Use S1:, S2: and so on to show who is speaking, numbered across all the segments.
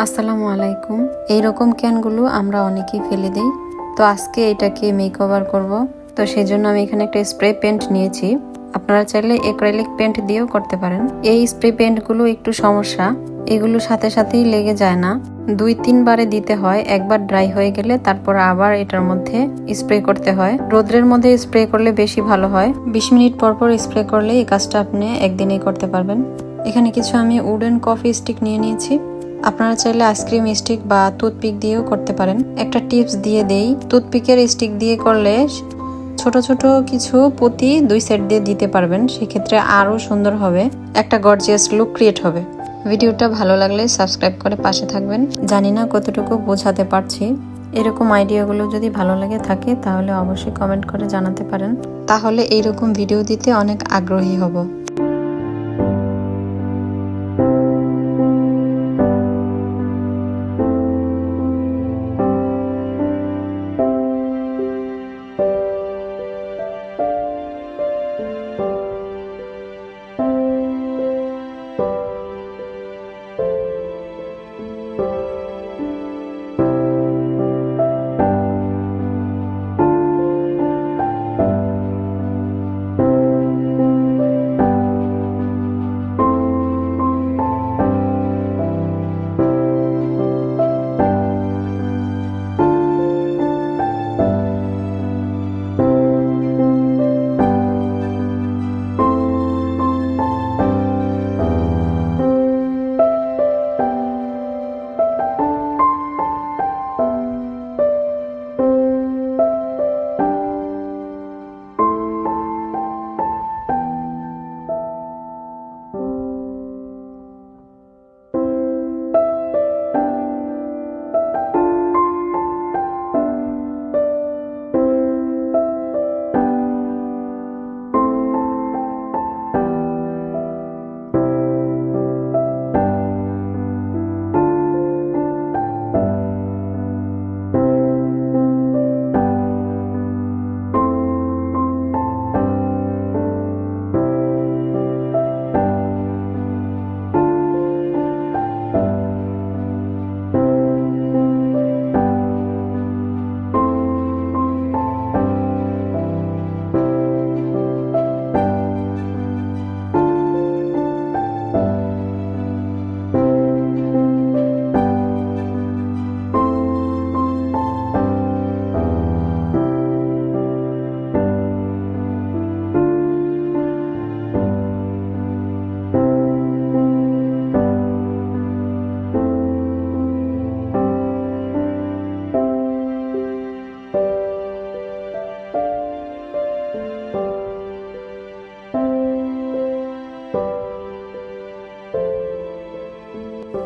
S1: আসসালামু আলাইকুম। এইরকম ক্যানগুলো আমরা অনেকেই ফেলে দিই। তো আজকে এটাকে মেকওভার করব। তো সেই জন্য আমি এখানে একটা স্প্রে পেইন্ট নিয়েছি। আপনারা চাইলে অ্যাক্রিলিক পেইন্ট দিয়েও করতে পারেন। এই স্প্রে পেইন্টগুলো একটু সমস্যা, এগুলো সাথে সাথেই লেগে যায় না, 2-3 বারে দিতে হয়। একবার ড্রাই হয়ে গেলে তারপর আবার এটার মধ্যে স্প্রে করতে হয়। রোদ্রের মধ্যে স্প্রে করলে বেশি ভালো হয়। 20 মিনিট পর পর স্প্রে করলে এই কাজটা আপনি একদিনেই করতে পারবেন। এখানে কিছু আমি উডেন কফি স্টিক নিয়ে নিয়েছি। আপনারা চাইলে আইসক্রিম স্টিক বা টুথপিক দিয়েও করতে পারেন। একটা টিপস দিয়ে দেই, টুথপিকের স্টিক দিয়ে করলে ছোট ছোট কিছু পুঁতি 2 সেট দিয়ে দিতে পারবেন, সেক্ষেত্রে আরো সুন্দর হবে, একটা গর্জিয়াস লুক ক্রিয়েট হবে। ভিডিওটা ভালো লাগলে সাবস্ক্রাইব করে পাশে থাকবেন। জানি না কতটুকু বোঝাতে পারছি। এরকম আইডিয়াগুলো যদি ভালো লাগে থাকে তাহলে অবশ্যই কমেন্ট করে জানাতে পারেন, তাহলে এইরকম ভিডিও দিতে অনেক আগ্রহী হব।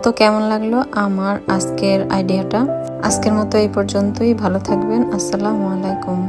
S1: তো কেমন লাগলো আমার আজকের আইডিয়াটা? আজকের মতো এই পর্যন্তই। ভালো থাকবেন। আসসালামু আলাইকুম।